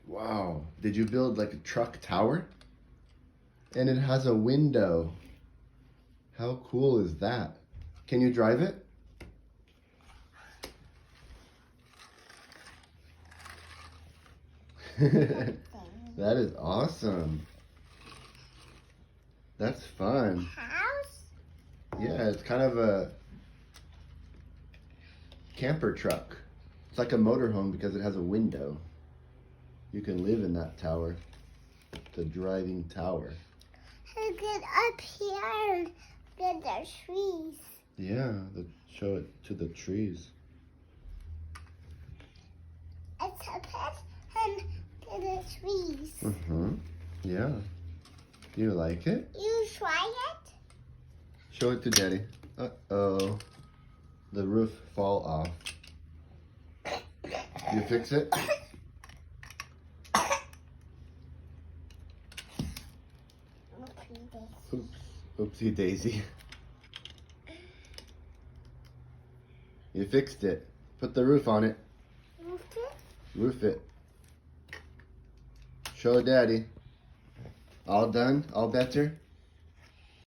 Wow. Did you build like a truck tower? And it has a window. How cool is that? Can you drive it? That is awesome. That's fun. House? Yeah, it's kind of a camper truck. It's like a motorhome because it has a window. You can live in that tower. The driving tower. I get up here and get the trees. Yeah, show it to the trees. It's a pet and get the trees. Yeah. Do you like it? You try it? Show it to Daddy. Uh-oh. The roof fall off. You fix it? Oops. Oopsie daisy. You fixed it. Put the roof on it. Roof it. Show Daddy. All done? All better?